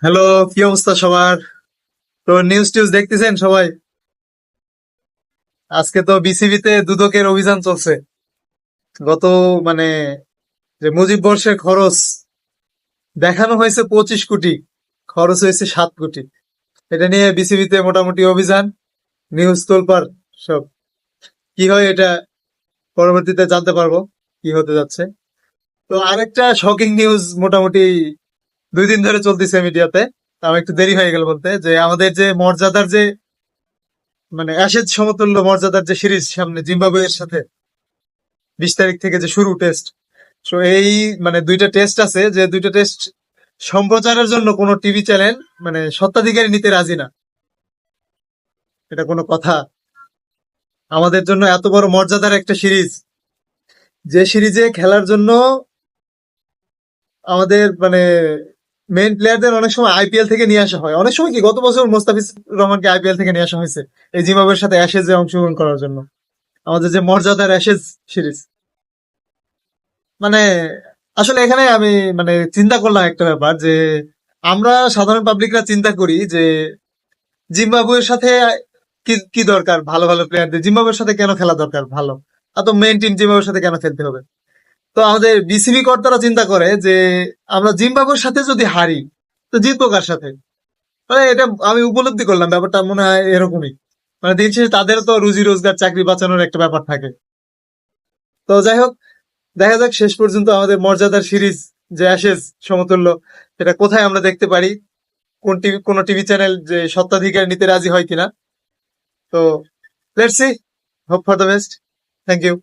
Hello, কি অবস্থা সবার? তো নিউজ টিউজ দেখতেছেন সবাই? আজকে তো বিসিবিতে দুদকের অভিযান চলছে। গত মানে যে মুজিব বর্ষের খরচ দেখানো হয়েছে 25 কোটি, খরচ হয়েছে 7 কোটি। এটা নিয়ে বিসিবিতে মোটামুটি অভিযান, নিউজ তোলপাড় সব। কি হয় এটা পরবর্তীতে জানতে পারবো কি হতে যাচ্ছে। তো আরেকটা শকিং নিউজ মোটামুটি 2 দিন ধরে চলতেছে মিডিয়াতে। তাও একটু দেরি হয়ে গেল বলতে, যে আমাদের যে মর্যাদার যে অ্যাশেজ সমতুল্য মর্যাদার যে সিরিজ সামনে জিম্বাবুয়ের সাথে 20 তারিখ থেকে যে শুরু টেস্ট। তো এই দুইটা টেস্ট আছে, যে দুইটা টেস্ট সম্প্রচারের জন্য কোনো টিভি চ্যানেল স্বত্বাধিকারী নিতে রাজি না। এটা কোনো কথা? আমাদের জন্য এত বড় মর্যাদার একটা সিরিজ, যে সিরিজে খেলার জন্য আমাদের মেইন প্লেয়ারদের অনেক সময় আইপিএল থেকে নিয়ে আসা হয়। অনেক সময় কি, গত বছর মোস্তাফিজ রহমানকে আইপিএল থেকে নিয়ে আসা হয়েছে এই জিম্বাবুয়ের সাথে অ্যাশেজে অংশগ্রহণ করার জন্য। আমাদের যে মর্যাদার অ্যাশেজ সিরিজ, মানে আসলে এখানে আমি চিন্তা করলাম একটা ব্যাপার, যে আমরা সাধারণ পাবলিকরা চিন্তা করি যে জিম্বাবুয়ের সাথে কি কি দরকার, ভালো ভালো প্লেয়ারদের জিম্বাবুয়ের সাথে কেন খেলা দরকার, ভালো এত মেইন টিম জিম্বাবুয়ের সাথে কেন খেলতে হবে? তো আমাদের বিসিবি কর্তারা চিন্তা করে যে আমরা জিম্বাবুয়ের সাথে যদি হারি, তো জিতবো কার সাথে? এটা আমি উপলব্ধি করলাম, ব্যাপারটা মনে হয় এরকমই। দিন শেষে তাদেরও তো রুজি রোজগার, চাকরি বাঁচানোর একটা ব্যাপার থাকে। তো যাই হোক, দেখা যাক শেষ পর্যন্ত আমাদের মর্যাদার সিরিজ যে অ্যাশেজ সমতুল্য, এটা কোথায় আমরা দেখতে পারি, কোন টিভি চ্যানেল যে স্বত্বাধিকার নিতে রাজি হয় কিনা। তো let's see, hope for the best. Thank you.